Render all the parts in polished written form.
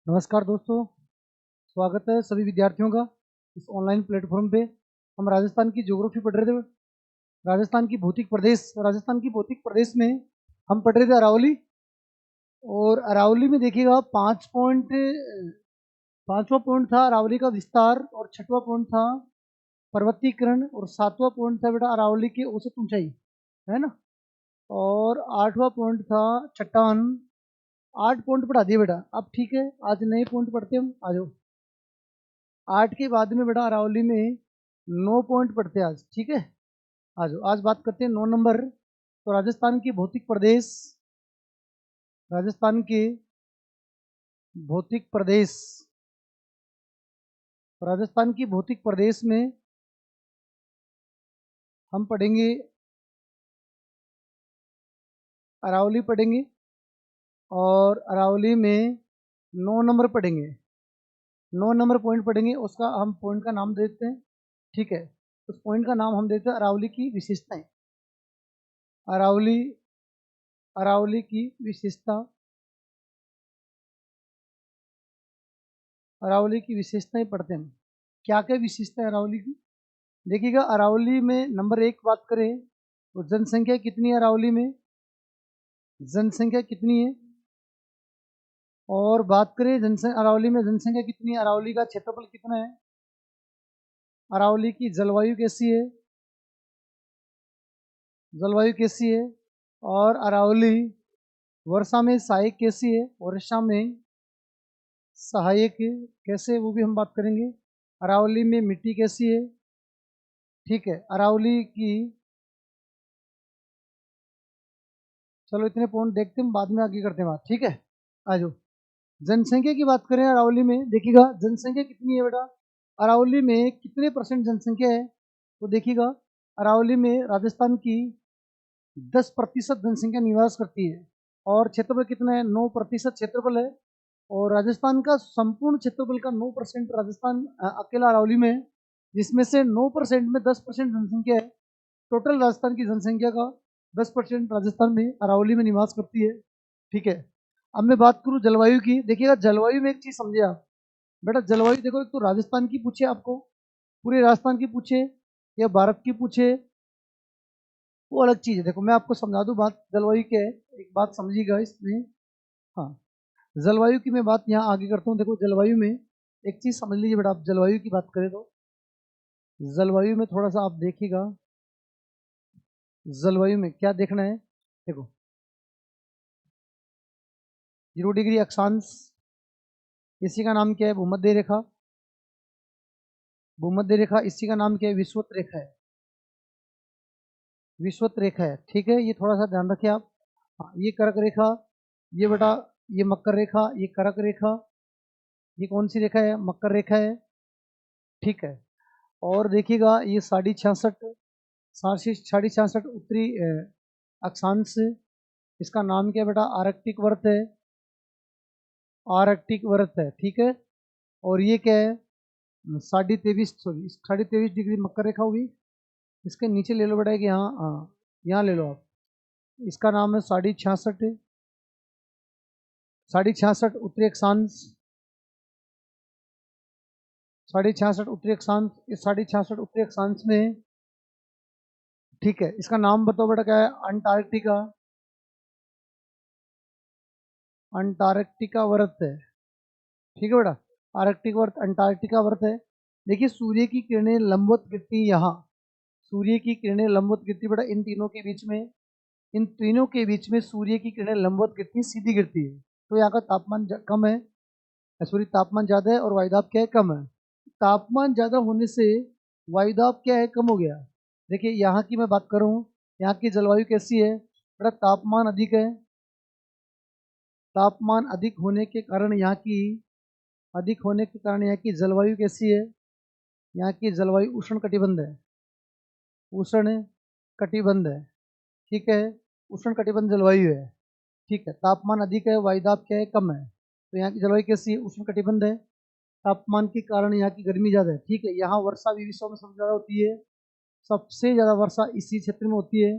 नमस्कार दोस्तों, स्वागत है सभी विद्यार्थियों का इस ऑनलाइन प्लेटफॉर्म पे। हम राजस्थान की ज्योग्राफी पढ़ रहे थे। राजस्थान की भौतिक प्रदेश में हम पढ़ रहे थे अरावली। और अरावली में देखिएगा 5वां पॉइंट था अरावली का विस्तार, और 6वां पॉइंट था पर्वतीकरण, और 7वां पॉइंट था बेटा अरावली की औसत ऊंचाई, है ना। और 8वां पॉइंट था चट्टान। 8 पॉइंट पढ़ा दिए बेटा। अब ठीक है, आज नए पॉइंट पढ़ते हैं हम। आ जाओ। 8 के बाद में बेटा अरावली में 9 पॉइंट पढ़ते हैं आज, ठीक है। आ जाओ, आज बात करते हैं 9 नंबर। तो राजस्थान के भौतिक प्रदेश राजस्थान की भौतिक प्रदेश में हम पढ़ेंगे अरावली पढ़ेंगे, और अरावली में 9 नंबर पढ़ेंगे। 9 नंबर पॉइंट पढ़ेंगे, उसका हम पॉइंट का नाम देते हैं, ठीक है। उस पॉइंट का नाम हम देते हैं अरावली की विशेषताएं। अरावली अरावली की विशेषता अरावली की विशेषताएं पढ़ते हैं। क्या क्या विशेषता है अरावली की? देखिएगा, अरावली में नंबर 1 बात करें तो जनसंख्या कितनी है अरावली में? जनसंख्या कितनी है? और बात करें अरावली में जनसंख्या कितनी है, अरावली का क्षेत्रफल कितना है, अरावली की जलवायु कैसी है, और अरावली वर्षा में सहायक कैसी है, वर्षा में सहायक कैसे, वो भी हम बात करेंगे। अरावली में मिट्टी कैसी है, ठीक है। अरावली की, चलो इतने पॉइंट देखते हैं, बाद में आगे करते हैं बात, ठीक है। आ जाओ। जनसंख्या की बात करें अरावली में, देखिएगा जनसंख्या कितनी है बेटा, अरावली में कितने परसेंट जनसंख्या है। तो देखिएगा, अरावली में राजस्थान की 10% जनसंख्या निवास करती है, और क्षेत्रफल कितना है, 9% क्षेत्रफल है। और राजस्थान का संपूर्ण क्षेत्रफल का 9% राजस्थान अकेला अरावली में है, जिसमें से 9% में 10% जनसंख्या है। टोटल राजस्थान की जनसंख्या का 10% राजस्थान में अरावली में निवास करती है, ठीक है। अब मैं बात करूं जलवायु की। देखिएगा, जलवायु में एक चीज समझे आप बेटा। जलवायु देखो, एक तो राजस्थान की पूछे आपको, पूरे राजस्थान की पूछे या भारत की पूछे, वो अलग चीज है। देखो मैं आपको समझा दूं बात जलवायु क्या है, एक बात समझिएगा इसमें। हाँ, जलवायु की मैं बात यहाँ आगे करता हूँ। देखो जलवायु में एक चीज समझ लीजिए बेटा, आप जलवायु की बात करें तो जलवायु में थोड़ा सा आप देखिएगा, जलवायु में क्या देखना है। देखो, 0 डिग्री अक्षांश, इसी का नाम क्या है, भूमध्य रेखा। भूमध्य रेखा, इसी का नाम क्या है, विषुवत रेखा है। विषुवत रेखा है, ठीक है। ये थोड़ा सा ध्यान रखिए आप। हाँ, ये कर्क रेखा, ये बेटा, ये मकर रेखा, ये कर्क रेखा, ये कौन सी रेखा है, मकर रेखा है, ठीक है। और देखिएगा, ये 66.66 उत्तरी अक्षांश, इसका नाम क्या है बेटा, आर्कटिक वर्त है। आर्कटिक वर्त है, ठीक है। और ये क्या है, 23.5 डिग्री मकर रेखा हुई। इसके नीचे ले लो बेटा कि यहाँ, हाँ, यहाँ ले लो आप। इसका नाम है 66.66 उत्तरी अक्षांश। 66.66 उत्तरी अक्षांश, इस 66.66 उत्तरी अक्षांश में, ठीक है। इसका नाम बताओ बेटा क्या है, अंटार्कटिका। अंटार्कटिका व्रत है, ठीक है बेटा। आर्कटिक वर्त, अंटार्कटिका वर्त है। देखिए, सूर्य की किरणें लंबवत गिरती यहाँ। सूर्य की किरणें लंबवत गिरती बेटा इन तीनों के बीच में। इन तीनों के बीच में सूर्य की किरणें लंबवत गिरती, सीधी गिरती है। तो यहाँ का तापमान कम है, सॉरी, तापमान ज़्यादा है, और वायुदाब क्या है, कम है। तापमान ज़्यादा होने से वायुदाब क्या है, कम हो गया। देखिए, यहाँ की मैं बात करूँ, यहाँ की जलवायु कैसी है बेटा, तापमान अधिक है। तापमान अधिक होने के कारण यहाँ की जलवायु कैसी है, यहाँ की जलवायु उष्ण कटिबंध है। उष्ण कटिबंध है, ठीक है। उष्ण कटिबंध जलवायु है, ठीक है। तापमान अधिक है, वायुदाब क्या है, कम है। तो यहाँ की जलवायु कैसी है, उष्ण कटिबंध है। तापमान के कारण यहाँ की गर्मी ज़्यादा है, ठीक है। यहाँ वर्षा भी विश्व में सबसे ज़्यादा होती है। सबसे ज़्यादा वर्षा इसी क्षेत्र में होती है।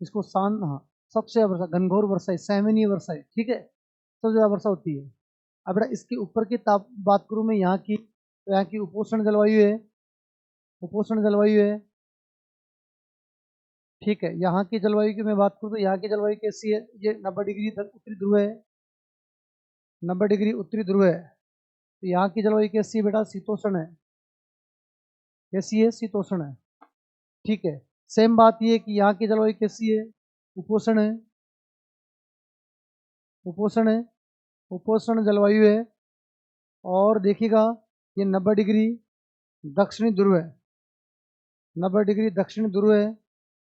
इसको हाँ, सबसे ज़्यादा वर्षा, घनघोर वर्षा है, सहमनीय वर्षा है, ठीक है। सबसे ज़्यादा वर्षा होती है। अब बेटा इसके ऊपर की ताप बात करूँ मैं यहाँ की, तो यहाँ की उपोष्ण जलवायु है, उपोष्ण जलवायु है, ठीक है। यहाँ की जलवायु की मैं बात करूँ तो यहाँ की जलवायु कैसी है, ये 90 डिग्री उत्तरी ध्रुव है, 90 डिग्री उत्तरी ध्रुव है। तो यहाँ की जलवायु कैसी है बेटा, शीतोष्ण है, कैसी है, शीतोष्ण है, ठीक है। सेम बात ये कि यहाँ की जलवायु कैसी है, उपोष्ण है, उपोष्ण है, उपोष्ण जलवायु है। और देखिएगा ये 90 डिग्री दक्षिणी ध्रुव है, 90 डिग्री दक्षिणी ध्रुव है।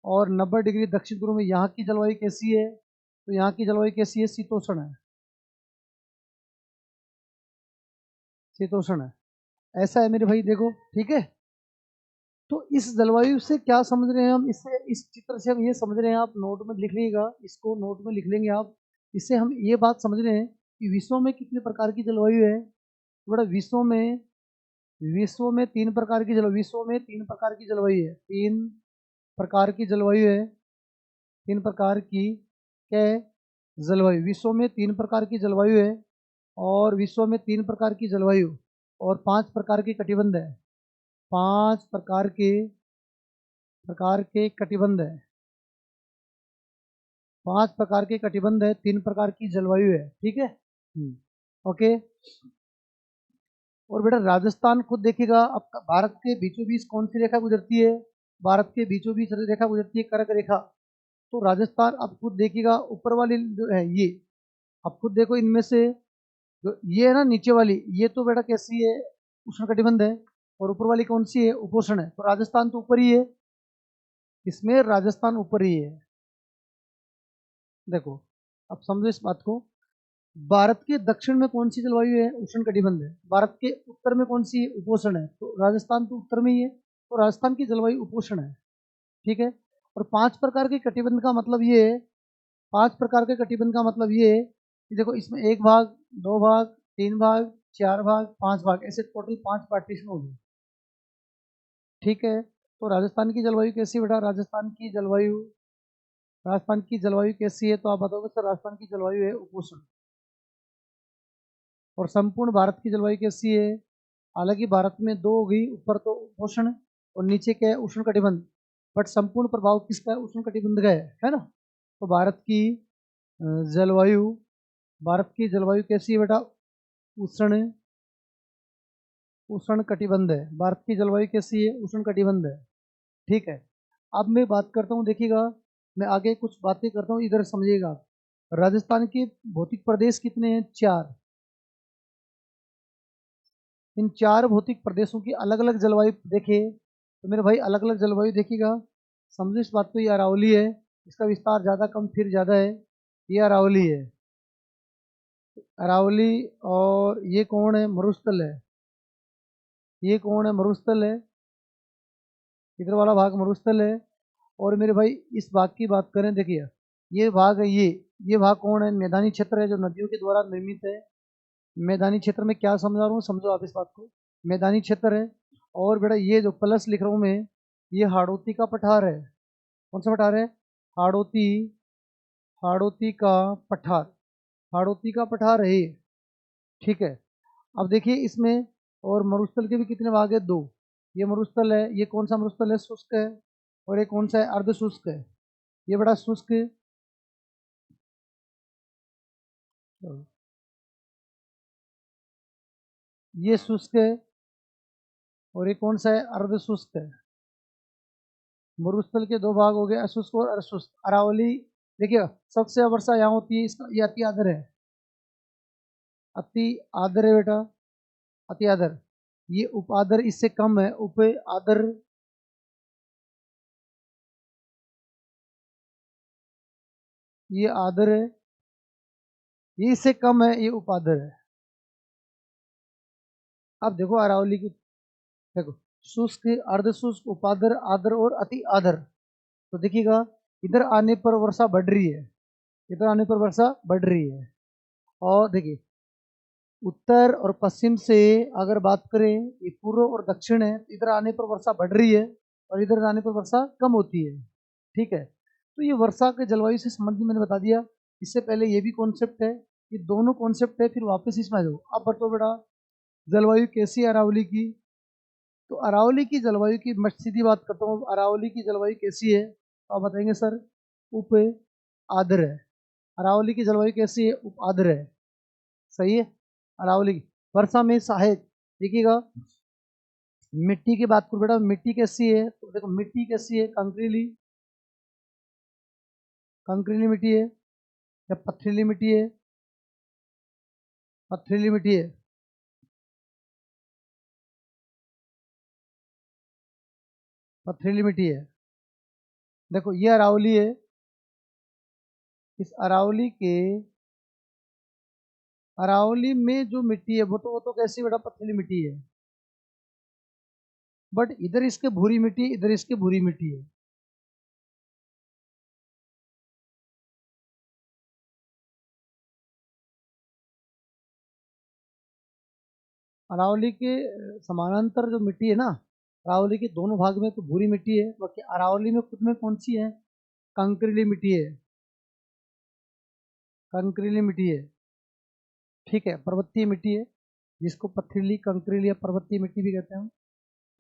और 90 डिग्री दक्षिण ध्रुव में यहाँ की जलवायु कैसी है, तो यहाँ की जलवायु कैसी है, शीतोष्ण है, शीतोष्ण है। ऐसा है मेरे भाई, देखो ठीक है। तो इस जलवायु से क्या समझ रहे हैं हम, इससे इस चित्र से हम ये समझ रहे हैं, आप नोट में लिख लीजिएगा, इसको नोट में लिख लेंगे आप। इससे हम ये बात समझ रहे हैं कि विश्व में कितने प्रकार की जलवायु है। तो बड़ा विश्व में 3 प्रकार की जलवायु, विश्व में 3 प्रकार की जलवायु है, 3 प्रकार की जलवायु है, 3 प्रकार की क्या है, जलवायु। विश्व में 3 प्रकार की जलवायु है, और विश्व में 3 प्रकार की जलवायु और 5 प्रकार की कटिबंध है, 5 प्रकार के कटिबंध है, 5 प्रकार के कटिबंध है, 3 प्रकार की जलवायु है, ठीक है। ओके। और बेटा राजस्थान खुद देखिएगा, अब भारत के बीचों बीच कौन सी रेखा गुजरती है, भारत के बीचों बीच रेखा गुजरती है, कर्क रेखा। तो राजस्थान अब खुद देखिएगा, ऊपर वाली जो है ये, अब खुद देखो इनमें से जो ये है ना नीचे वाली, ये तो बेटा कैसी है, उष्णकटिबंध है। और ऊपर वाली कौन सी है, उपोष्ण है। तो राजस्थान तो ऊपर ही है, इसमें राजस्थान ऊपर ही है। देखो अब समझो इस बात को, भारत के दक्षिण में कौन सी जलवायु है, उष्णकटिबंध है। भारत के उत्तर में कौन सी है, उपोष्ण है। तो राजस्थान तो उत्तर में ही है, तो राजस्थान की जलवायु उपोष्ण है, ठीक है। और 5 प्रकार के कटिबंध का मतलब ये है, 5 प्रकार के कटिबंध का मतलब ये है कि देखो इसमें 1 भाग, 2 भाग, 3 भाग, 4 भाग, 5 भाग, ऐसे टोटल 5 पार्टीशन हो गए, ठीक है। तो राजस्थान की जलवायु कैसी बेटा, राजस्थान की जलवायु कैसी है, तो आप बताओगे सर राजस्थान की जलवायु है उपोष्ण। और संपूर्ण भारत की जलवायु कैसी है, हालांकि भारत में 2 हो गई, ऊपर तो उपोष्ण और नीचे क्या है, उष्ण कटिबंध। बट संपूर्ण प्रभाव किसका है, उष्ण कटिबंध का है ना। तो जलवायु भारत की जलवायु कैसी है बेटा, उष्ण उष्ण कटिबंध है। भारत की जलवायु कैसी है, उष्ण कटिबंध है, ठीक है। अब मैं बात करता हूँ, देखिएगा मैं आगे कुछ बातें करता हूँ, इधर समझिएगा। राजस्थान के भौतिक प्रदेश कितने हैं, 4। इन 4 भौतिक प्रदेशों की अलग अलग जलवायु देखे, तो मेरे भाई अलग अलग जलवायु देखिएगा, समझो इस बात को। ये अरावली है, इसका विस्तार ज़्यादा कम फिर ज़्यादा है, ये अरावली है, अरावली। और ये कौन है, मरुस्थल है, ये कौन है, मरुस्थल है, इधर वाला भाग मरुस्थल है। और मेरे भाई इस भाग की बात करें, देखिए ये भाग है, ये भाग कौन है, मैदानी क्षेत्र है, जो नदियों के द्वारा निर्मित है। मैदानी क्षेत्र में क्या समझा रहा हूँ, समझो आप इस बात को, मैदानी क्षेत्र है। और बेटा ये जो प्लस लिख रहा हूँ मैं, ये हाड़ौती का पठार है। कौन सा पठार है, हाड़ौती, हाड़ौती का पठार, हाड़ौती का पठार है ये, ठीक है। अब देखिए इसमें, और मरुस्थल के भी कितने भाग है, 2। ये मरुस्थल है, ये कौन सा मरुस्थल है, शुष्क है। और ये कौन सा है, अर्ध शुष्क है, ये बड़ा शुष्क है। ये शुष्क है, और ये कौन सा है, अर्ध शुष्क है। मरुस्थल के 2 भाग हो गए, अशुष्क और अर्धशुष्क। अरावली देखिए सबसे वर्षा यहाँ होती है, इसका ये अति आदर है, अति आदर है बेटा, अति आदर। ये उप आदर इससे कम है, उप आदर, ये आदर है, ये इससे कम है, ये उप आदर है। अब देखो अरावली की, देखो शुष्क, अर्ध शुष्क, उपादर, आदर और अति आदर। तो देखिएगा इधर आने पर वर्षा बढ़ रही है, इधर आने पर वर्षा बढ़ रही है। और देखिए उत्तर और पश्चिम से अगर बात करें, ये पूर्व और दक्षिण है, इधर आने पर वर्षा बढ़ रही है और इधर आने पर वर्षा कम होती है, ठीक है। तो ये वर्षा के जलवायु से संबंधित मैंने बता दिया। इससे पहले ये भी कॉन्सेप्ट है ये दोनों कॉन्सेप्ट है, फिर वापस इसमें आ जाओ। अब बताओ बेटा जलवायु कैसी है अरावली की? तो अरावली की जलवायु की मैं सीधी बात करता हूँ, अरावली की जलवायु कैसी है? तो आप बताएंगे सर उप आर्द्र है। अरावली की जलवायु कैसी है? उप आर्द्र है। सही है। अरावली की वर्षा में सहायक, देखिएगा मिट्टी की बात करूं बेटा, मिट्टी कैसी है? तो देखो मिट्टी कैसी है, कंकरीली, कंकरीली मिट्टी है या पथरीली मिट्टी है? पथरीली मिट्टी है। पथरीली मिट्टी है। देखो ये अरावली है, इस अरावली के, अरावली में जो मिट्टी है वो तो कैसी बेटा? पथरीली मिट्टी है। बट इधर इसके भूरी मिट्टी, इधर इसके भूरी मिट्टी है। अरावली के समानांतर जो मिट्टी है ना, अरावली के दोनों भाग में तो भूरी मिट्टी है, बाकी अरावली में खुद में कौन सी है? कंकरीली मिट्टी है। कंकरीली मिट्टी है। ठीक है, पर्वतीय मिट्टी है, जिसको पथरीली, कंकरीली या पर्वतीय मिट्टी भी कहते हैं हम।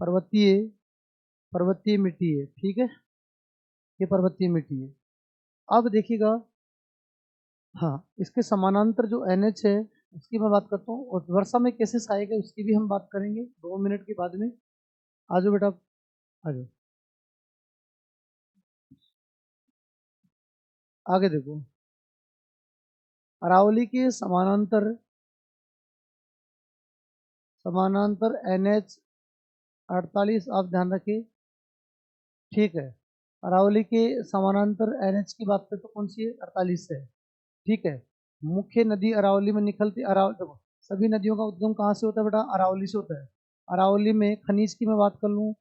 पर्वतीय, पर्वतीय मिट्टी है। ठीक है, ये पर्वतीय मिट्टी है। अब देखिएगा, हाँ इसके समानांतर जो NH है उसकी मैं बात करता हूँ, और वर्षा में कैसे सहायक है उसकी भी हम बात करेंगे 2 मिनट के बाद में। आ जाओ बेटा, आ जाओ आगे देखो। अरावली के समानांतर, समानांतर NH48 आप ध्यान रखिए। ठीक है, अरावली के समानांतर NH की बात करें तो कौन सी है? 48 है। ठीक है, मुख्य नदी अरावली में निकलती, अरावली देखो सभी नदियों का उद्गम कहाँ से होता है बेटा? अरावली से होता है। अरावली में खनिज की मैं बात कर लूँ,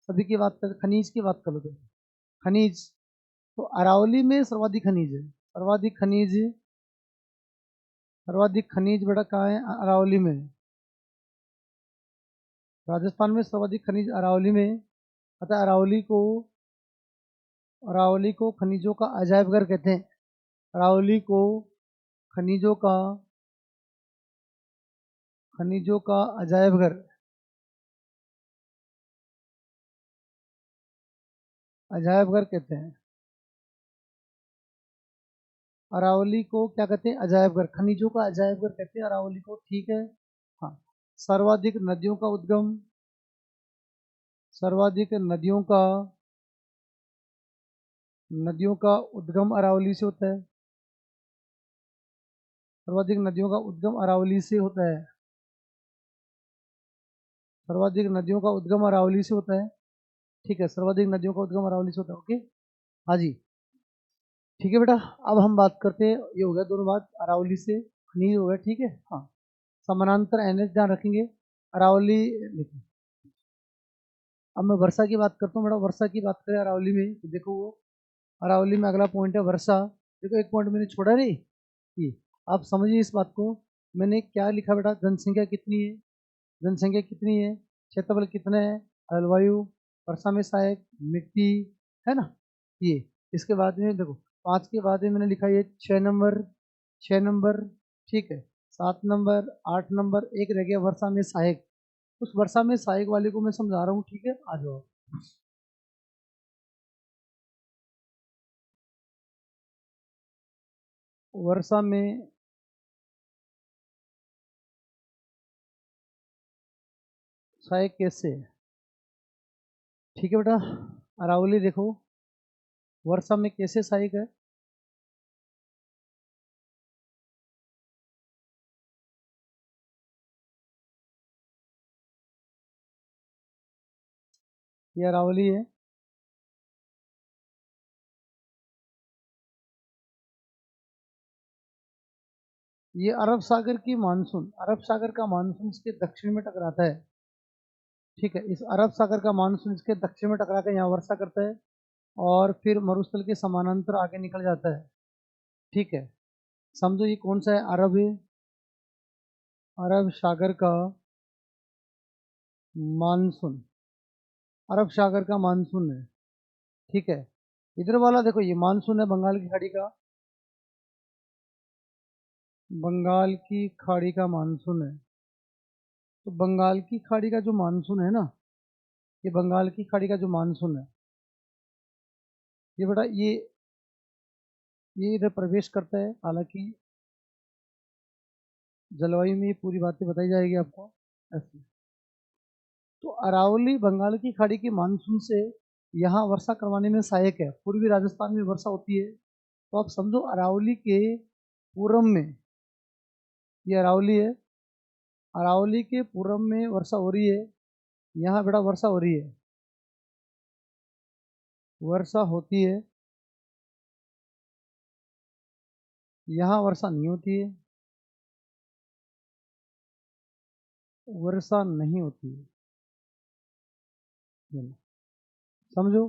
सभी की बात कर, खनिज की बात कर लो तो खनिज, तो अरावली में सर्वाधिक खनिज है। सर्वाधिक खनिज, सर्वाधिक खनिज बेटा कहाँ है? अरावली में। राजस्थान में सर्वाधिक खनिज अरावली में। अतः अरावली को, अरावली को खनिजों का अजायब घर कहते हैं। अरावली को खनिजों का, खनिजों का अजायब घर, अजायब घर कहते हैं। अरावली को क्या कहते हैं? अजायब घर, खनिजों का अजायब घर कहते हैं अरावली को। ठीक है, हाँ। सर्वाधिक नदियों का उद्गम, सर्वाधिक नदियों का, नदियों का उद्गम अरावली से होता है। सर्वाधिक नदियों का उद्गम अरावली से होता है। सर्वाधिक नदियों का उद्गम अरावली से होता है। ठीक है, सर्वाधिक नदियों का उद्गम अरावली से होता है। ओके, हाँ जी। ठीक है बेटा, अब हम बात करते हैं, ये हो गया दोनों बात, अरावली से खनीज हो गया। ठीक है, हाँ। समानांतर NH ध्यान रखेंगे, अरावली लिखो। अब मैं वर्षा की बात करता हूँ बेटा। वर्षा की बात करें अरावली में तो देखो वो, अरावली में अगला पॉइंट है वर्षा। देखो एक पॉइंट मैंने छोड़ा नहीं, ये आप समझिए इस बात को। मैंने क्या लिखा बेटा? जनसंख्या कितनी है, जनसंख्या कितनी है, क्षेत्रफल कितना है, जलवायु, वर्षा में सहायक, मिट्टी, है ना ये। इसके बाद में देखो 5 के बाद में मैंने लिखा ये 6 नंबर, 6 नंबर। ठीक है, 7 नंबर, 8 नंबर, एक रह गया वर्षा में सहायक। उस वर्षा में सहायक वाले को मैं समझा रहा हूँ। ठीक है, आ जाओ। वर्षा में सहायक कैसे है? ठीक है बेटा, अरावली देखो वर्षा में कैसे सहायक है। ये अरावली है, ये अरब सागर की मानसून, अरब सागर का मानसून इसके दक्षिण में टकराता है। ठीक है, इस अरब सागर का मानसून इसके दक्षिण में टकरा कर यहाँ वर्षा करता है, और फिर मरुस्थल के समानांतर आगे निकल जाता है। ठीक है, समझो ये कौन सा है? अरब है, अरब सागर का मानसून, अरब सागर का मानसून है। ठीक है, इधर वाला देखो ये मानसून है बंगाल की खाड़ी का, बंगाल की खाड़ी का मानसून है, तो बंगाल की खाड़ी का जो मानसून है ना, ये बंगाल की खाड़ी का जो मानसून है, ये बेटा ये इधर प्रवेश करता है। हालांकि जलवायु में ये पूरी बातें बताई जाएगी आपको ऐसे। तो अरावली बंगाल की खाड़ी के मानसून से यहाँ वर्षा करवाने में सहायक है। पूर्वी राजस्थान में वर्षा होती है, तो आप समझो अरावली के पूर्व में, ये अरावली है, अरावली के पूर्व में वर्षा हो रही है। यहाँ बेटा वर्षा हो रही है, वर्षा होती है। यहाँ वर्षा नहीं होती है, वर्षा नहीं होती है। समझो,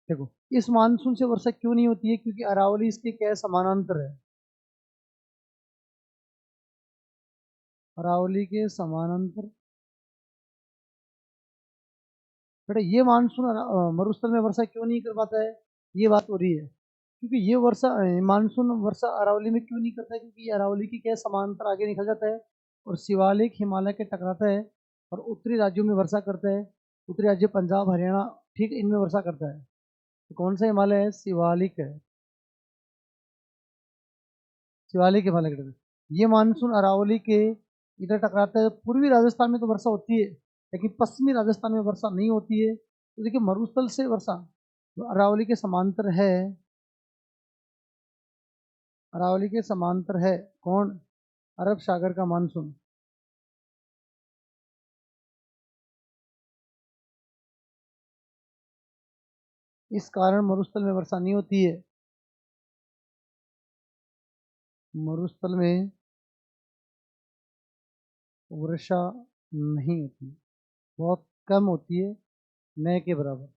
देखो इस मानसून से वर्षा क्यों नहीं होती है, क्योंकि अरावली इसके क्या है, समानांतर है। अरावली के समानांतर बेटा ये मानसून मरुस्थल में वर्षा क्यों नहीं कर पाता है, ये बात हो रही है। क्योंकि ये वर्षा मानसून वर्षा अरावली में क्यों नहीं करता है, क्योंकि ये अरावली की क्या है, समांतर आगे निकल जाता है और शिवालिक हिमालय के टकराता है और उत्तरी राज्यों में वर्षा करता है। उत्तरी राज्य पंजाब हरियाणा, ठीक इनमें वर्षा करता है। तो कौन सा हिमालय है, शिवालिक है, शिवालिक हिमालय के टकराता। ये मानसून अरावली के इधर टकराता है। पूर्वी राजस्थान में तो वर्षा होती है, लेकिन पश्चिमी राजस्थान में वर्षा नहीं होती है। तो देखिए मरुस्थल से वर्षा अरावली के समांतर है, अरावली के समांतर है कौन, अरब सागर का मानसून। इस कारण मरुस्थल में वर्षा नहीं होती है, मरुस्थल में वर्षा नहीं होती, बहुत कम होती है, न के बराबर।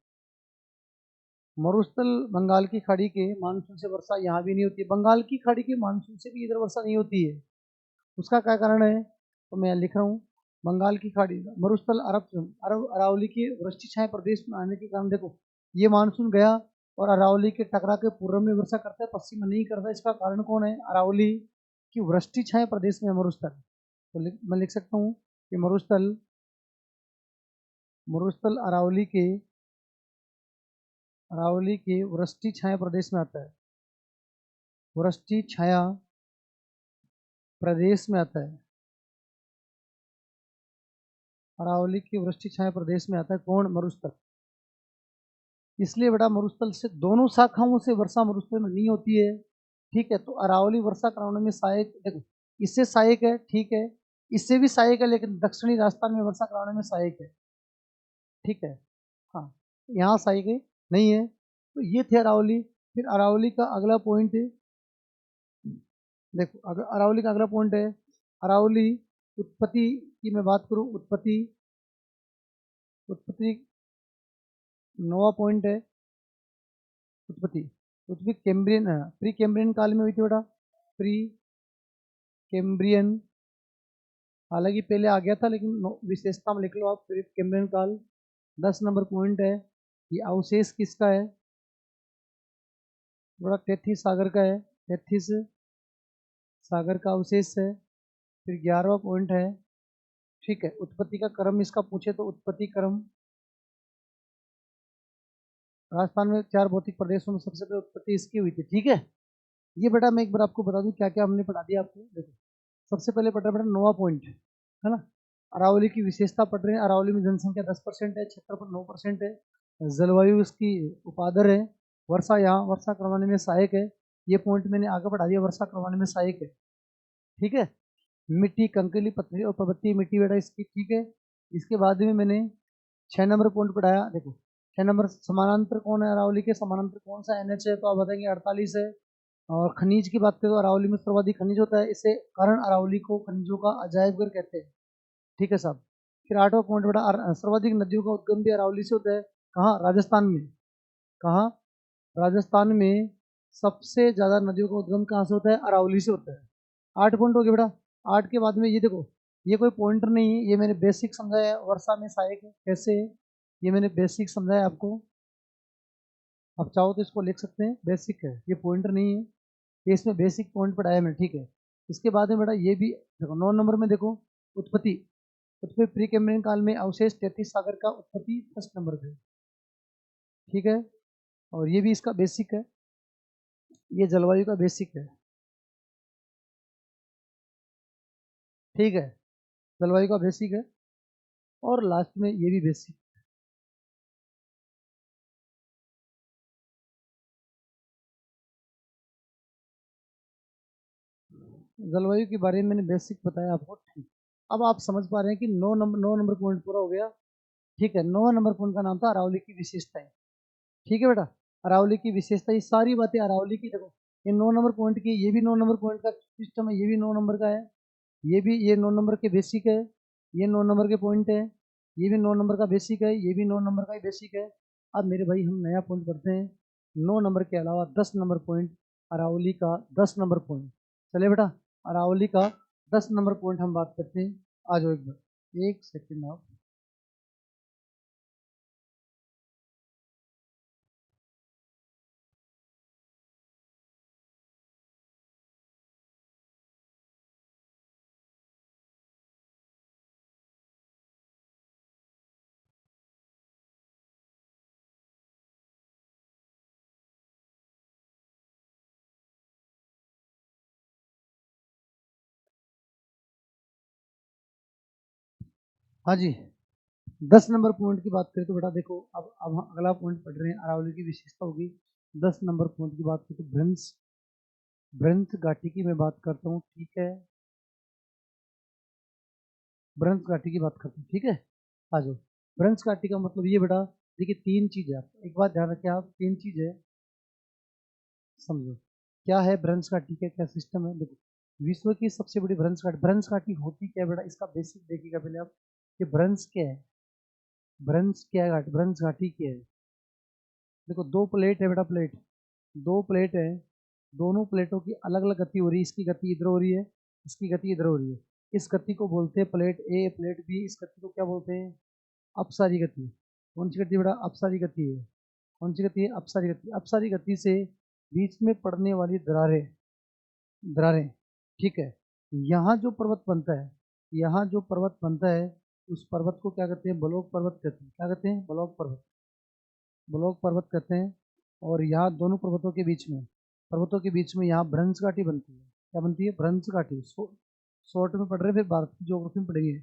मरुस्थल बंगाल की खाड़ी के मानसून से वर्षा यहाँ भी नहीं होती है, बंगाल की खाड़ी के मानसून से भी इधर वर्षा नहीं होती है। उसका क्या कारण है, तो मैं लिख रहा हूँ, बंगाल की खाड़ी मरुस्थल अरब अरब अरावली के वृष्टि छाया प्रदेश में आने के कारण, देखो ये मानसून गया और अरावली के टकरा के पूर्व में वर्षा करता है, पश्चिम में नहीं करता। इसका कारण कौन है, अरावली की वृष्टि छाया प्रदेश में मरुस्थल। तो मैं लिख सकता हूँ कि मरुस्थल, मरुस्थल अरावली के वृष्टि छाया प्रदेश में आता है, वृष्टि छाया प्रदेश में आता है। अरावली के वृष्टि छाया प्रदेश में आता है कौन, मरुस्थल। इसलिए बेटा मरुस्थल से दोनों शाखाओं से वर्षा मरुस्थल में नहीं होती है, ठीक है। तो अरावली वर्षा कराने में सहायक, देखो इससे सहायक है, ठीक है, इससे भी सहायक है, लेकिन दक्षिणी राजस्थान में वर्षा कराने में सहायक है, ठीक है। हाँ, यहाँ सहायक है, नहीं है। तो ये थे अरावली। फिर अरावली का अगला पॉइंट है, देखो अगर अरावली का अगला पॉइंट है, अरावली उत्पत्ति की मैं बात करूँ, उत्पत्ति, उत्पत्ति नौवा पॉइंट है। उत्पत्ति, उत्पत्ति कैम्ब्रियन, प्री कैम्ब्रियन काल में हुई थी बेटा, प्री कैम्ब्रियन। हालांकि पहले आ गया था, लेकिन विशेषता में लिख लो आप, प्री कैम्ब्रियन काल। 10 नंबर पॉइंट है, ये अवशेष किसका है, बड़ा टेथिस सागर का है, टेथिस सागर का अवशेष है। फिर 11वां पॉइंट है, ठीक है, उत्पत्ति का क्रम इसका पूछे तो उत्पत्ति क्रम, राजस्थान में 4 भौतिक प्रदेशों में सबसे पहले उत्पत्ति इसकी हुई थी, ठीक है। ये बेटा मैं एक बार आपको बता दूं क्या क्या हमने पढ़ा दिया आपको, देखो सबसे पहले पढ़ रहे बेटा नौवा पॉइंट है ना, अरावली की विशेषता पढ़ रहे हैं। अरावली में जनसंख्या 10% है, क्षेत्रफल 9% है, जलवायु इसकी उपादर है, वर्षा यहाँ वर्षा करवाने में सहायक है। ये पॉइंट मैंने आगे बढ़ा दिया, वर्षा करवाने में सहायक है, ठीक है। मिट्टी कंकली पत्थरी और पर्वतीय मिट्टी बेटा इसकी, ठीक है। इसके बाद में मैंने 6 नंबर पॉइंट पढ़ाया, देखो 6 नंबर, समानांतर कौन है अरावली के, समानांतर कौन सा एनएच है, तो आप बताएंगे 48 है। और खनिज की बात करें तो अरावली में सर्वाधिक खनिज होता है, इससे कारण अरावली को खनिजों का अजायब घर कहते हैं, ठीक है साहब। फिर 8वां पॉइंट बेटा, सर्वाधिक नदियों का उद्गम भी अरावली से होता है, कहाँ, राजस्थान में, कहाँ, राजस्थान में सबसे ज्यादा नदियों का उद्गम कहाँ से होता है, अरावली से होता है। 8 पॉइंट हो गए बेटा। 8 के बाद में ये देखो, ये कोई पॉइंटर नहीं है, ये मैंने बेसिक समझाया है, वर्षा में सहायक है कैसे है, ये मैंने बेसिक समझाया आपको। आप चाहो तो इसको लिख सकते हैं, बेसिक है, ये पॉइंटर नहीं है, ये इसमें बेसिक पॉइंट पढ़ाया मैंने, ठीक है। इसके बाद में बेटा ये भी देखो 9 नंबर में देखो उत्पत्ति, उत्पत्ति प्री कैम्ब्रियन काल में अवशेष 33 सागर का उत्पत्ति फर्स्ट नंबर पे, ठीक है। और ये भी इसका बेसिक है, ये जलवायु का बेसिक है, ठीक है, जलवायु का बेसिक है। और लास्ट में ये भी बेसिक, जलवायु के बारे में मैंने बेसिक बताया आपको, ठीक। अब आप समझ पा रहे हैं कि 9 नंबर पॉइंट पूरा हो गया, ठीक है। 9 नंबर पॉइंट का नाम था अरावली की विशेषताएं, ठीक है बेटा। अरावली की विशेषता, ये सारी बातें अरावली की, देखो ये 9 नंबर पॉइंट की, ये भी 9 नंबर पॉइंट का सिस्टम है, ये भी 9 नंबर का है, ये भी, ये 9 नंबर के बेसिक है, ये 9 नंबर के पॉइंट है, ये भी 9 नंबर का बेसिक है, ये भी 9 नंबर का ही बेसिक है। अब मेरे भाई हम नया पॉइंट पढ़ते हैं, 9 नंबर के अलावा 10 नंबर पॉइंट, अरावली का 10 नंबर पॉइंट। चले बेटा, अरावली का 10 नंबर पॉइंट हम बात करते हैं। आ जाओ एक बार, एक सेकेंड आप। हाँ जी, 10 नंबर पॉइंट की बात करें तो बेटा देखो, अब हम अगला पॉइंट पढ़ रहे हैं, अरावली की विशेषता होगी। 10 नंबर पॉइंट की बात करें तो भ्रंश, भ्रंश घाटी की मैं बात करता हूँ, ठीक है, भ्रंश घाटी की बात करते हैं, ठीक है। आ जाओ, भ्रंश घाटी का मतलब ये बेटा, देखिए 3 चीज है, एक बात ध्यान रखें आप, 3 चीज है, समझो क्या है भ्रंश घाटी का, क्या सिस्टम है। देखो, विश्व की सबसे बड़ी भ्रंश घाटी, भ्रंश घाटी होती क्या है बेटा, इसका बेसिक देखिएगा पहले आप, कि भ्रंश क्या है, भ्रंश क्या है, घाटी, भ्रंश घाटी क्या है। देखो 2 प्लेट है बेटा, प्लेट, 2 प्लेट है, दोनों प्लेटों की अलग अलग गति हो रही है, इसकी गति इधर हो रही है, इसकी गति इधर हो रही है, इस गति को बोलते हैं प्लेट ए, प्लेट बी, इस गति को क्या बोलते हैं, अपसारी गति। कौन सी गति बेटा, अपसारी गति है। कौन सी गति है, अपसारी गति। अपसारी गति से बीच में पड़ने वाली दरारें, दरारें, ठीक है। यहाँ जो पर्वत बनता है, यहाँ जो पर्वत बनता है, उस पर्वत को क्या कहते हैं, ब्लॉक पर्वत कहते हैं। क्या कहते हैं, ब्लॉक पर्वत, ब्लॉक पर्वत कहते हैं। और यहाँ दोनों पर्वतों के बीच में, पर्वतों के बीच में यहाँ भ्रंश घाटी बनती है। क्या बनती है, भ्रंश घाटी। शॉर्ट में पढ़ रहे हैं, फिर भारत की ज्योग्राफी में पढ़ेंगे,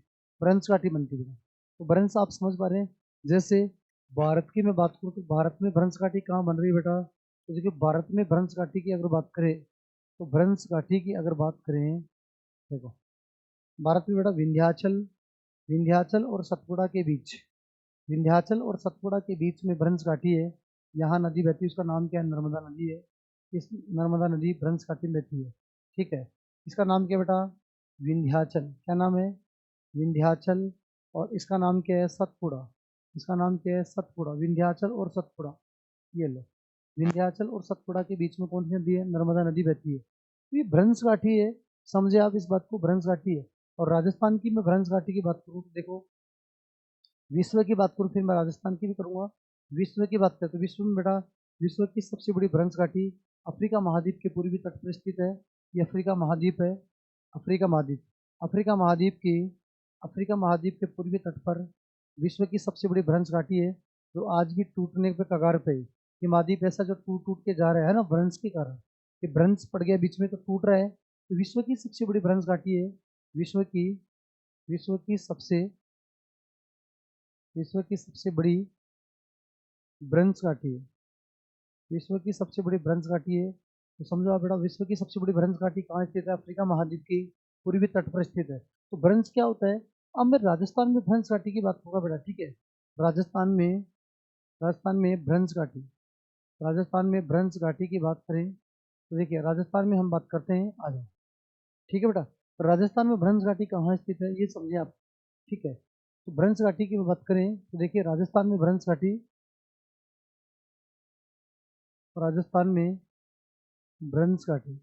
भ्रंश घाटी बनती है। तो भ्रंश आप समझ पा रहे हैं। जैसे भारत की मैं बात करूँ तो भारत में भ्रंश घाटी कहाँ बन रही है बेटा, तो देखिए भारत में भ्रंश घाटी की अगर बात करें, तो भ्रंश घाटी की अगर बात करें, देखो भारत में बेटा विंध्याचल, विंध्याचल और सतपुड़ा के बीच, विंध्याचल और सतपुड़ा के बीच में भ्रंश घाटी है। यहाँ नदी बहती है, उसका नाम क्या है, नर्मदा नदी है। इस नर्मदा नदी भ्रंश घाटी में बहती है, ठीक है। इसका नाम क्या बेटा, विंध्याचल। क्या नाम है, विंध्याचल। और इसका नाम क्या है, सतपुड़ा। इसका नाम क्या है, सतपुड़ा। विंध्याचल और सतपुड़ा, ये लो, विंध्याचल और सतपुड़ा के बीच में कौन सी नदी है, नर्मदा नदी बहती है। तो ये भ्रंश घाटी है, समझे आप इस बात को, भ्रंश घाटी है। और राजस्थान की मैं भ्रंश घाटी की बात करूँ तो देखो, विश्व की बात करूँ, फिर मैं राजस्थान की भी करूँगा। विश्व की बात करें तो विश्व में बेटा, विश्व की सबसे बड़ी भ्रंश घाटी अफ्रीका महाद्वीप के पूर्वी तट पर स्थित है। ये अफ्रीका महाद्वीप है, अफ्रीका महाद्वीप, अफ्रीका महाद्वीप की, अफ्रीका महाद्वीप के पूर्वी तट पर विश्व की सबसे बड़ी भ्रंश घाटी है, जो आज भी टूटने पे कगार पे है। ये महाद्वीप ऐसा जो टूट टूट के जा रहा है ना भ्रंश के कारण, ये भ्रंश पड़ गया बीच में तो टूट रहा है। तो विश्व की सबसे बड़ी भ्रंश घाटी है, विश्व की, विश्व की सबसे, विश्व की सबसे बड़ी भ्रंश घाटी है, विश्व की सबसे बड़ी भ्रंश घाटी है। तो समझो आप बेटा, विश्व की सबसे बड़ी भ्रंश घाटी कहाँ स्थित है, अफ्रीका महाद्वीप की पूर्वी तट पर स्थित है। तो भ्रंश क्या होता है। अब मैं राजस्थान में भ्रंश घाटी की बात करूंगा बेटा, ठीक है। राजस्थान में, राजस्थान में भ्रंश घाटी, राजस्थान में भ्रंश घाटी की बात करें तो देखिए, राजस्थान में हम बात करते हैं, आ जाओ, ठीक है बेटा। तो राजस्थान में भ्रंश घाटी कहाँ स्थित है, ये समझे आप, ठीक है। तो भ्रंश घाटी की बात करें तो देखिए, राजस्थान में भ्रंश घाटी, राजस्थान में भ्रंश घाटी,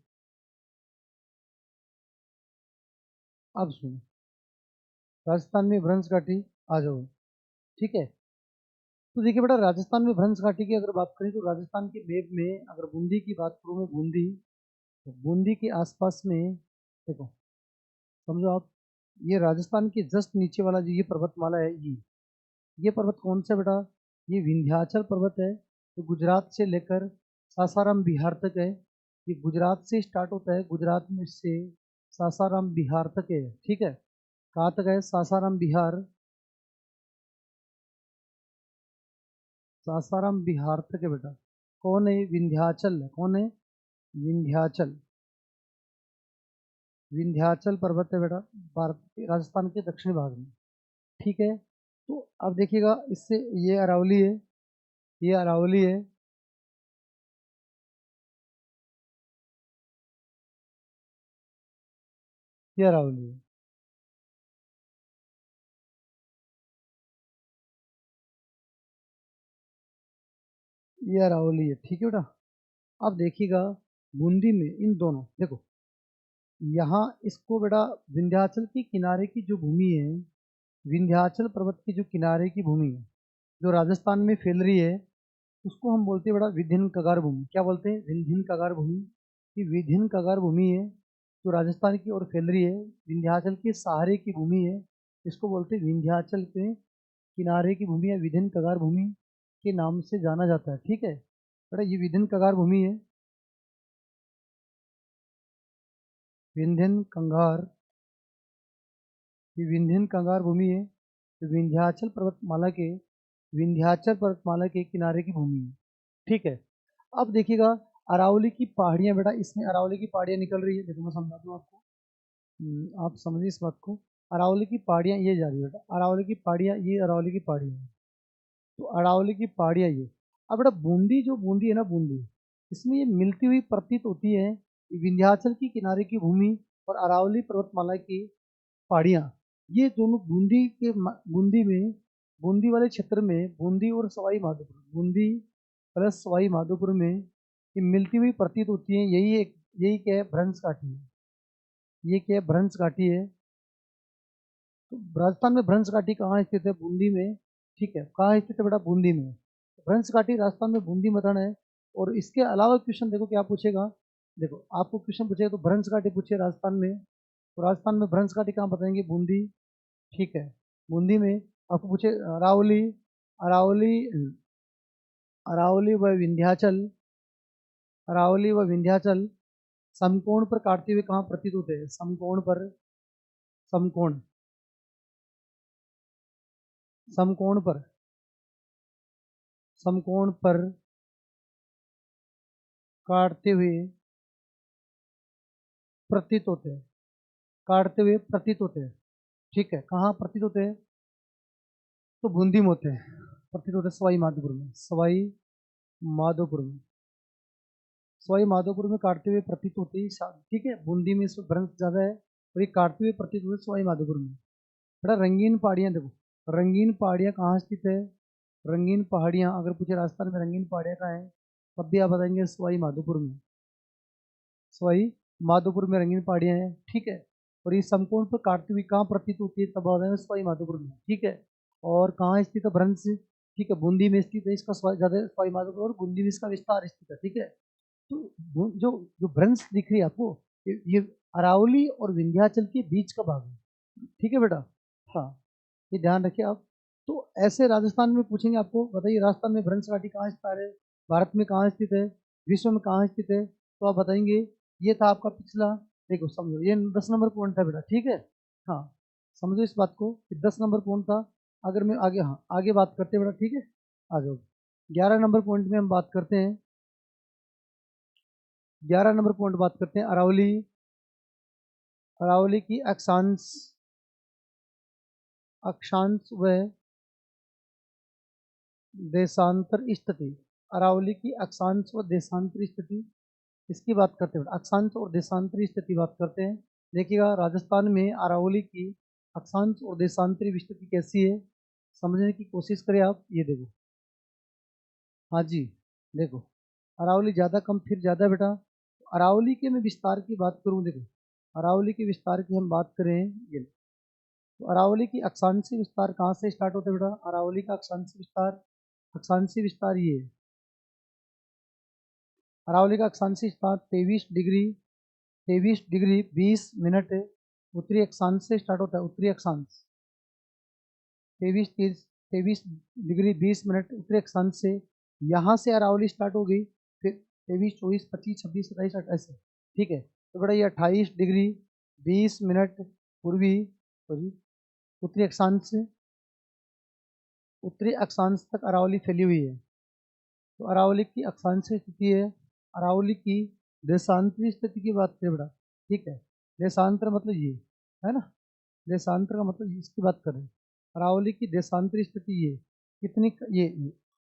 अब सुनो, राजस्थान में भ्रंश घाटी, आ जाओ, ठीक है। तो देखिए बेटा, राजस्थान में भ्रंश घाटी की अगर बात करें तो राजस्थान के मैप में अगर बूंदी की बात करूँ मैं, बूंदी, तो बूंदी के आसपास में देखो समझो आप, ये राजस्थान के जस्ट नीचे वाला जो ये पर्वतमाला है, ये पर्वत कौन सा बेटा, ये विंध्याचल पर्वत है, तो गुजरात से लेकर सासाराम बिहार तक है। ये गुजरात से स्टार्ट होता है, गुजरात में से सासाराम बिहार तक है, ठीक है। कहाँ तक है, सासाराम बिहार, सासाराम बिहार तक है बेटा। कौन है, विंध्याचल है, कौन है, विंध्याचल, विंध्याचल पर्वत है बेटा, भारत के राजस्थान के दक्षिणी भाग में, ठीक है। तो अब देखिएगा इससे, ये अरावली है, ये अरावली है, ये अरावली है, ये अरावली है, ठीक है बेटा। अब देखिएगा बूंदी में इन दोनों, देखो यहाँ इसको बेटा, विंध्याचल के किनारे की जो भूमि है, विंध्याचल पर्वत की जो किनारे की भूमि है, जो राजस्थान में फैल रही है, उसको हम बोलते हैं बेटा विभिन्न कगार भूमि। क्या बोलते हैं, विभिन्न कगार भूमि। ये विभिन्न कगार भूमि है जो राजस्थान की ओर फैल रही है, विंध्याचल के सहारे की भूमि है, इसको बोलते हैं विंध्याचल के किनारे की भूमि या विभिन्न कगार भूमि के नाम से जाना जाता है, ठीक है बेटा। ये विभिन्न कगार भूमि है, विंध्यन कंगार, ये विंध्यन कंगार भूमि है, तो विंध्याचल पर्वतमाला के, विंध्याचल पर्वतमाला के किनारे की भूमि है, ठीक है। अब देखिएगा अरावली की पहाड़ियां बेटा, इसमें अरावली की पहाड़ियां निकल रही है, देखो मैं समझा दूं आपको। आप समझिए इस बात को। अरावली की पहाड़ियां ये जा रही है बेटा, अरावली की पहाड़ियां, ये अरावली की पहाड़ियां है, तो अरावली की पहाड़ियां ये। अब बेटा बूंदी, जो बूंदी है ना, बूंदी, इसमें ये मिलती हुई प्रतीत होती है, विंध्याचल की किनारे की भूमि और अरावली पर्वतमाला की पहाड़ियाँ, ये दोनों बूंदी के बूंदी में, बूंदी वाले क्षेत्र में, बूंदी और सवाई माधोपुर, बूंदी प्लस सवाई माधोपुर में ये मिलती हुई प्रतीत होती है। यही एक, यही क्या है, भ्रंश घाटी है, ये क्या है, भ्रंश घाटी है। तो राजस्थान में भ्रंश घाटी कहाँ स्थित है, बूंदी में, ठीक है। कहाँ स्थित है बेटा, बूंदी में। भ्रंश घाटी राजस्थान में बूंदी मथन है। और इसके अलावा क्वेश्चन देखो क्या पूछेगा, देखो आपको क्वेश्चन पूछेगा तो भ्रंश घाटी पूछे राजस्थान में, तो राजस्थान में भ्रंश घाटी कहाँ बताएंगे, बूंदी, ठीक है। बूंदी में आपको पूछे अरावली, अरावली, अरावली व विंध्याचल, अरावली व विंध्याचल समकोण पर काटते हुए कहाँ प्रतीत होते हैं, समकोण पर, समकोण, समकोण पर, समकोण पर काटते हुए प्रतीत होते हैं, काटते हुए प्रतीत होते हैं, ठीक है। कहाँ प्रतीत होते हैं, तो बूंदी में होते हैं, प्रतीत होते हैं सवाई माधोपुर में, सवाई माधोपुर में, सवाई माधोपुर में काटते हुए प्रतीत होते ही ठीक है। बूंदी में इसमें भ्रंश ज्यादा है, और ये काटते हुए प्रतीत होते सवाई माधोपुर में। बड़ा रंगीन पहाड़ियाँ देखो, रंगीन पहाड़ियाँ कहाँ स्थित है, रंगीन पहाड़ियाँ अगर पूछे राजस्थान में रंगीन पहाड़ियाँ कहाँ है, तब भी आप बताएंगे सवाई माधोपुर में, सवाई माधोपुर में रंगीन पहाड़ियाँ हैं, ठीक है। और ये समकोण पर काटती हुई कहाँ प्रतीत होती है, तब बताएंगे सवाई माधोपुर में, ठीक है। और कहाँ स्थित है भ्रंश, ठीक है, बूंदी में स्थित है, इसका ज्यादा सवाई माधोपुर, और बूंदी में इसका विस्तार स्थित है, ठीक है। तो जो जो भ्रंश दिख रही है आपको, ये अरावली और विंध्याचल के बीच का भाग है, ठीक है बेटा। हाँ, ये ध्यान रखिए आप। तो ऐसे राजस्थान में पूछेंगे आपको, बताइए राजस्थान में भ्रंश घाटी कहाँ स्थित है, भारत में कहाँ स्थित है, विश्व में कहाँ स्थित है, तो आप बताएंगे। ये था आपका पिछला, देखो समझो ये 10 नंबर पॉइंट था बेटा, ठीक है। हाँ, समझो इस बात को कि 10 नंबर पॉइंट था। अगर मैं आगे, हाँ आगे बात करते हैं बेटा, ठीक है। आ जाओ, 11 नंबर पॉइंट में हम बात करते हैं, 11 नंबर पॉइंट बात करते हैं अरावली, अरावली की अक्षांश, अक्षांश व देशांतर स्थिति, अरावली की अक्षांश व देशांतर स्थिति, इसकी बात करते हैं, अक्षांश और देशांतरी स्थिति बात करते हैं। देखिएगा राजस्थान में अरावली की अक्षांश और देशांतरी स्थिति कैसी है, समझने की कोशिश करें आप। ये देखो, हाँ जी, देखो अरावली ज़्यादा कम फिर ज़्यादा बेटा। अरावली के मैं विस्तार की बात करूँ, देखो अरावली के विस्तार की हम बात करें, ये तो अरावली की अक्षांशी विस्तार कहाँ से स्टार्ट होता है बेटा, अरावली का अक्षांशी विस्तार, अक्षांशी विस्तार ये है, अरावली का अक्षांशी विस्तार 23 डिग्री 23 डिग्री 20 मिनट उत्तरी अक्षांश से स्टार्ट होता है। उत्तरी अक्षांश 23 डिग्री 20 मिनट उत्तरी अक्षांश से, यहाँ से अरावली स्टार्ट हो गई, फिर 23 24 25 26 27 28 से, ठीक है। तो बड़ा ये 28 डिग्री 20 मिनट पूर्वी उत्तरी अक्षांश से उत्तरी अक्षांश तक अरावली फैली हुई है। तो अरावली की अक्षांशीय स्थिति है, अरावली की देशांतरी स्थिति की बात करें बेटा, ठीक है। देशांतर मतलब ये है ना, देशांतर का मतलब इसकी बात करें। अरावली की देशांतरी स्थिति ये कितनी,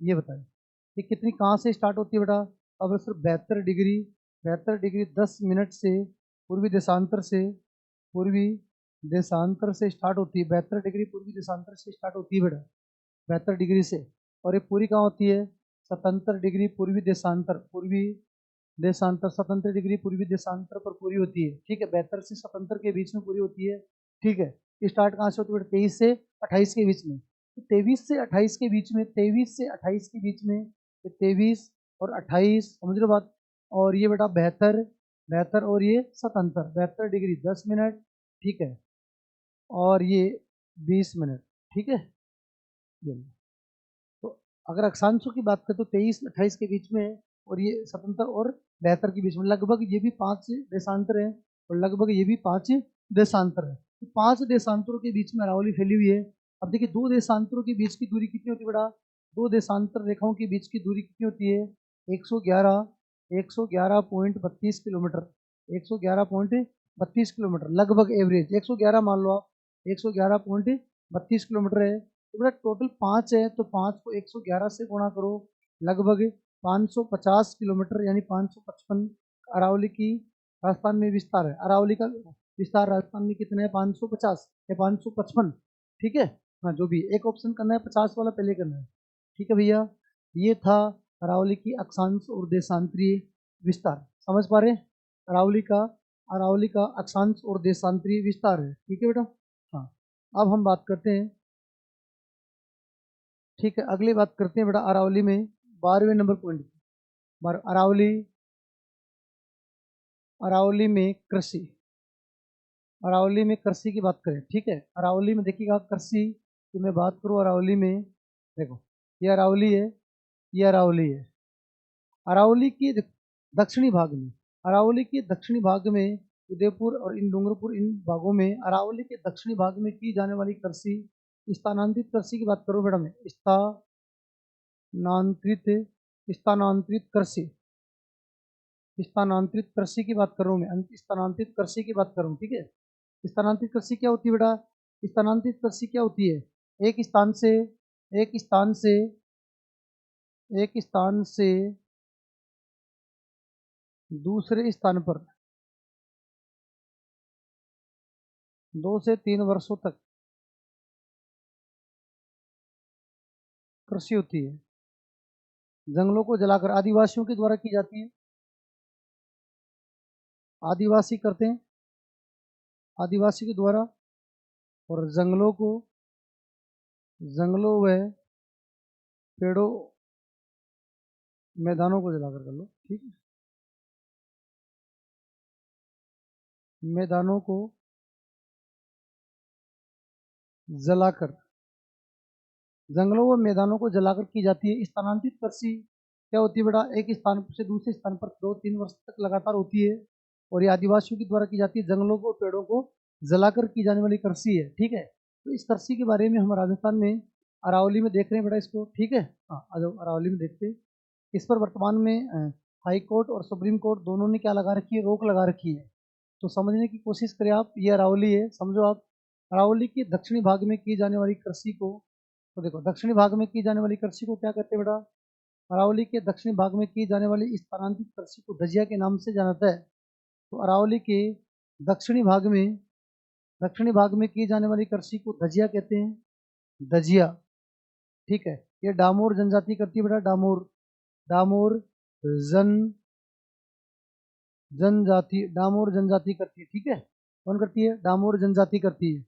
ये बताएं ये कितनी, कहाँ से स्टार्ट होती है बेटा। अब सर 72 डिग्री 10 मिनट से पूर्वी देशांतर से स्टार्ट होती है। 72 डिग्री पूर्वी देशांतर से स्टार्ट होती है बेटा, 72 डिग्री से। और ये पूरी कहाँ होती है, 77 डिग्री पूर्वी देशांतर 77 डिग्री पूर्वी देशांतर पर पूरी होती है, ठीक है। 72 से 77 के बीच में पूरी होती है, ठीक है। स्टार्ट कहाँ से होती है, 23 से 28 के बीच में। 23 से 28 के बीच में, 23 से 28 के बीच में, 23 और 28, समझ लो बात। और ये बेटा 72 और ये 77, 72 डिग्री 10 मिनट, ठीक है, और ये 20 मिनट, ठीक है। तो अगर अक्षांशों की बात करें तो 23-28 के बीच में, और ये 77 और 72 के बीच में, लगभग ये भी 5 देशांतर हैं, और लगभग ये भी 5 देशांतर है। तो 5 देशांतरों के बीच में अरावली फैली हुई है। अब देखिए, 2 देशांतरों के बीच की दूरी कितनी होती है बेटा, 2 देशांतर रेखाओं के बीच की दूरी कितनी होती है, 111.32 किलोमीटर, 111.32 किलोमीटर लगभग एवरेज, 111 मान लो आप, 111.32 किलोमीटर है। तो बेटा टोटल 5 है, तो 5 को 111 से गुणा करो, लगभग 550 किलोमीटर यानी 555 अरावली की राजस्थान में विस्तार है। अरावली का विस्तार राजस्थान में कितना है, 550 या 555, ठीक है। हाँ, जो भी एक ऑप्शन करना है, 50 वाला पहले करना है, ठीक है भैया। ये था अरावली की अक्षांश और देशांतरीय विस्तार, समझ पा रहे हैं। अरावली का अक्षांश और देशांतरीय विस्तार है, ठीक है बेटा। हाँ, अब हम बात करते हैं, ठीक है, अगली बात करते हैं बेटा अरावली में 12वें नंबर पॉइंट, अरावली में कृषि, अरावली में कृषि की बात करें, ठीक है। अरावली में देखिएगा कृषि की मैं बात करूँ, अरावली में देखो, ये अरावली है, ये अरावली है। अरावली के दक्षिणी भाग में, अरावली के दक्षिणी भाग में उदयपुर और इन डूंगरपुर, इन भागों में अरावली के दक्षिणी भाग में की जाने वाली कृषि, स्थानांतरित कृषि की बात करूँ बेटा मैं, स्थानांतरित कृषि, स्थानांतरित कृषि की बात कर रहा हूँ मैं, स्थानांतरित कृषि की बात कर रहा हूँ, ठीक है। स्थानांतरित कृषि क्या होती है बेटा, स्थानांतरित कृषि क्या होती है, एक स्थान से दूसरे स्थान पर 2 से 3 वर्षों तक कृषि होती है। जंगलों को जलाकर आदिवासियों के द्वारा की जाती है, आदिवासी करते हैं, आदिवासी के द्वारा। और जंगलों व पेड़ों मैदानों को जलाकर कर लो, ठीक है, मैदानों को जलाकर, जंगलों व मैदानों को जलाकर की जाती है। स्थानांतरित कृषि क्या होती है बेटा, एक स्थान से दूसरे स्थान पर 2-3 वर्ष तक लगातार होती है, और ये आदिवासियों के द्वारा की जाती है, जंगलों को पेड़ों को जलाकर की जाने वाली कृषि है, ठीक है। तो इस कृषि के बारे में हम राजस्थान में अरावली में देख रहे हैं बेटा इसको, ठीक है। हाँ, आ जाओ अरावली में देखते हैं। इस पर वर्तमान में हाई कोर्ट और सुप्रीम कोर्ट दोनों ने क्या लगा रखी है, रोक लगा रखी है। तो समझने की कोशिश करें आप, ये अरावली है, समझो आप। अरावली के दक्षिणी भाग में की जाने वाली कृषि को, तो देखो दक्षिणी भाग में की जाने वाली कृषि को क्या कहते हैं बेटा, अरावली के दक्षिणी भाग में की जाने वाली स्थानांतरित कृषि को धजिया के नाम से जाना जाता है। तो अरावली के दक्षिणी भाग में की जाने वाली कृषि को धजिया कहते हैं, धजिया, ठीक है। ये डामोर जनजाति करती है बेटा, डामोर जनजाति करती है, ठीक है। कौन करती है, डामोर जनजाति करती है,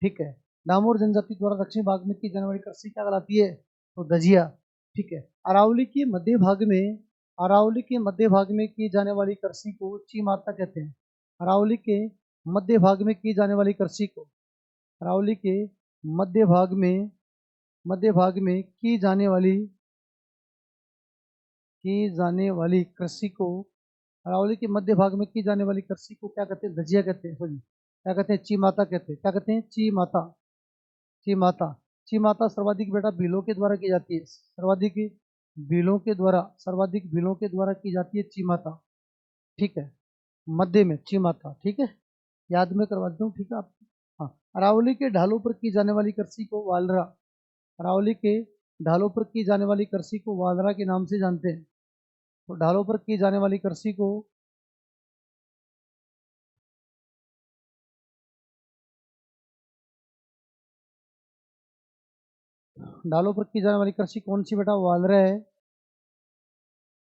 ठीक है। डामोर जनजाति द्वारा दक्षिण भाग में की जाने वाली कृषि क्या कहलाती है, तो दजिया, ठीक है। अरावली के मध्य भाग में की जाने वाली कृषि को ची माता कहते हैं, अरावली के मध्य भाग में की जाने वाली कृषि को, अरावली के मध्य भाग में की जाने वाली कृषि को, अरावली के मध्य भाग में की जाने वाली कृषि को क्या कहते हैं? धजिया कहते हैं। सॉरी, क्या कहते हैं? ची माता कहते हैं। क्या कहते हैं? ची माता। ची माता। ची माता सर्वाधिक बेटा भीलों के द्वारा की जाती है। सर्वाधिक भीलों के द्वारा की जाती है ची माता। ठीक है, मध्य में ची माता। ठीक है, याद में करवा देता हूँ। ठीक है आप। हाँ, अरावली के ढालों पर की जाने वाली कृषि को वालरा, अरावली के ढालों पर की जाने वाली कृषि को वालरा के नाम से जानते हैं। तो ढालों पर की जाने वाली कृषि को, ढालों पर की जाने वाली कृषि कौन सी बेटा? वालरा है,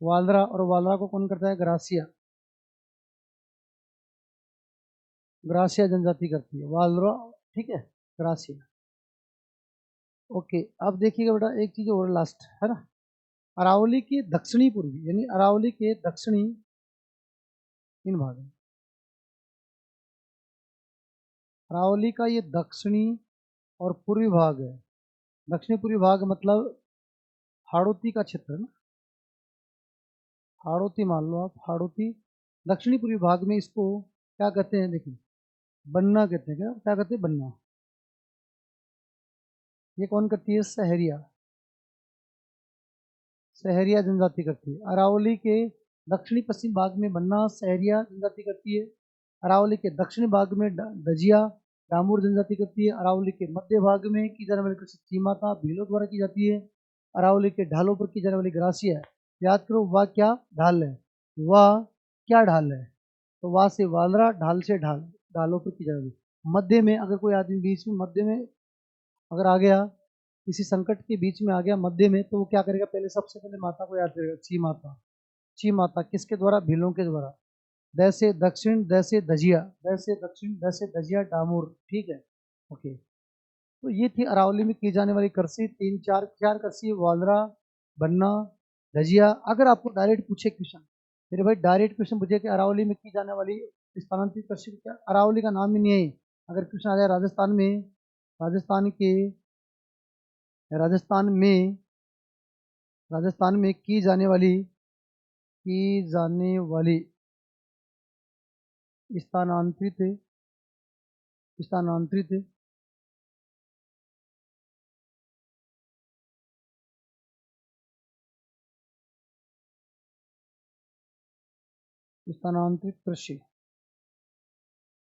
वालरा। और वालरा को कौन करता है? ग्रासिया। ग्रासिया जनजाति करती है वालरा। ठीक है, ग्रासिया। ओके, अब देखिएगा बेटा एक चीज और लास्ट है ना, अरावली के दक्षिणी पूर्वी, यानी अरावली के दक्षिणी इन भाग में, अरावली का ये दक्षिणी और पूर्वी भाग है। दक्षिणी पूर्वी भाग मतलब हाड़ौती का क्षेत्र है ना, हाड़ौती मान लो आप, हाड़ौती। दक्षिणी पूर्वी भाग में इसको क्या कहते हैं? देखिए, बन्ना कहते हैं। क्या कहते हैं? बन्ना। ये कौन करती है? सहरिया। सहरिया जनजाति करती है। अरावली के दक्षिणी पश्चिम भाग में बन्ना सहरिया जनजाति करती है। अरावली के दक्षिणी भाग में दजिया डामूर जनजाति करती है। अरावली के मध्य भाग में की जाने वाली कृषि चीमाता भीलों द्वारा की जाती है। अरावली के ढालों पर की जाने वाली ग्रासिया है। याद करो, वाह क्या ढाल है, वाह क्या ढाल है। तो वाह से वालरा, ढाल से ढाल, ढालों पर की जाने वाली। मध्य में अगर कोई आदमी बीच में, मध्य में अगर आ गया, किसी संकट के बीच में आ गया मध्य में, तो वो क्या करेगा? पहले सबसे पहले माता को याद करेगा, ची माता। ची माता किसके द्वारा? भीलों के द्वारा। दैसे दक्षिण, दैसे दजिया, दैसे दक्षिण, दैसे दजिया डामूर। ठीक है, ओके। तो ये थी अरावली में की जाने वाली कृषि। तीन चार चार कृषि, वालरा, बन्ना, दजिया। अगर आपको डायरेक्ट पूछे क्वेश्चन, मेरे भाई डायरेक्ट क्वेश्चन पूछे कि अरावली में की जाने वाली स्थानांतरित कृषि क्या, अरावली का नाम ही नहीं है। अगर क्वेश्चन आ जाए राजस्थान के राजस्थान में राजस्थान में की जाने वाली स्थानांतरित स्थानांतरित स्थानांतरित कृषि,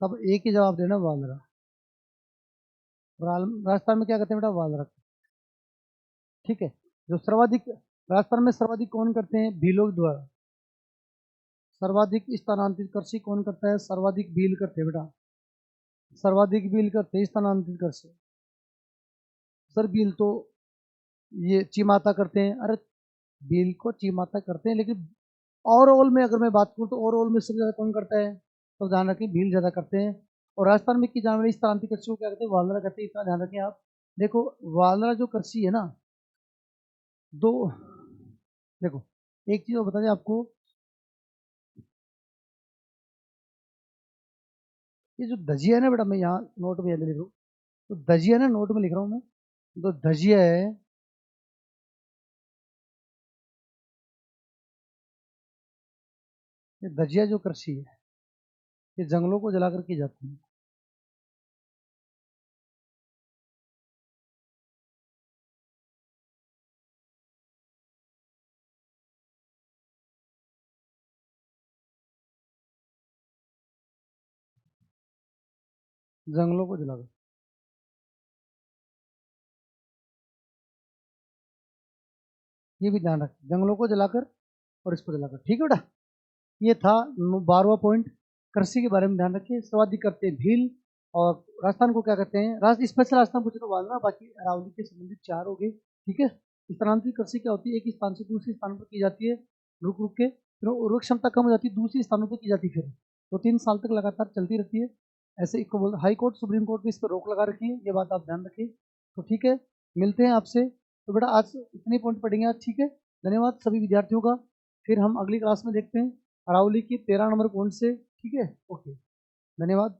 तब एक ही जवाब देना, वालरा। राजस्थान में क्या कहते हैं बेटा? वालरा। ठीक है, जो सर्वाधिक, राजस्थान में सर्वाधिक कौन करते हैं? भीलों द्वारा। सर्वाधिक स्थानांतरित कृषि कौन करता है? सर्वाधिक भील करते हैं बेटा, सर्वाधिक भील करते हैं स्थानांतरित कृषि। सर भील तो ये चीमाता करते हैं। अरे भील को चीमाता करते हैं, लेकिन ओवरऑल में अगर मैं बात करूँ तो ओवरऑल में सबसे ज़्यादा कौन करता है? तो ध्यान रखें, भील ज़्यादा करते हैं। और राजस्थान में की जाने वाली स्थानांतरित कृषि को क्या कहते हैं? वालरा कहते हैं। इतना ध्यान रखें आप। देखो, वालरा जो कृषि है ना, दो, देखो एक चीज़ और बता दें आपको, ये जो धजिया है ना बेटा, मैं यहाँ नोट में लिख रहा हूँ, तो धजिया ना, नोट में लिख रहा हूँ मैं, तो धजिया है, ये धजिया जो कृषि है, ये जंगलों को जलाकर की जाती है। जंगलों को जलाकर, ये भी ध्यान रखें, जंगलों को जलाकर और इसको जलाकर। ठीक है बेटा, ये था 12वां पॉइंट। कृषि के बारे में ध्यान रखिए। सर्वाधिक करते हैं भील, और राजस्थान को क्या कहते हैं? स्पेशल राजस्थान पूछे तो वालरा, बाकी अरावली के संबंधित चार हो गए। ठीक है, स्थानांतरित कृषि क्या होती है? एक स्थान से दूसरे स्थान पर की जाती है, रुक रुक के, फिर उर्वरक क्षमता कम हो जाती है, दूसरे स्थानों पर की जाती है, फिर 2-3 साल तक लगातार चलती रहती है। ऐसे इको बोल, हाई कोर्ट सुप्रीम कोर्ट भी इस पर रोक लगा रखी है, ये बात आप ध्यान रखिए। तो ठीक है, मिलते हैं आपसे। तो बेटा आज इतने पॉइंट पढ़ेंगे आज। ठीक है, धन्यवाद सभी विद्यार्थियों का। फिर हम अगली क्लास में देखते हैं अरावली की 13 नंबर पॉइंट से। ठीक है, ओके। धन्यवाद।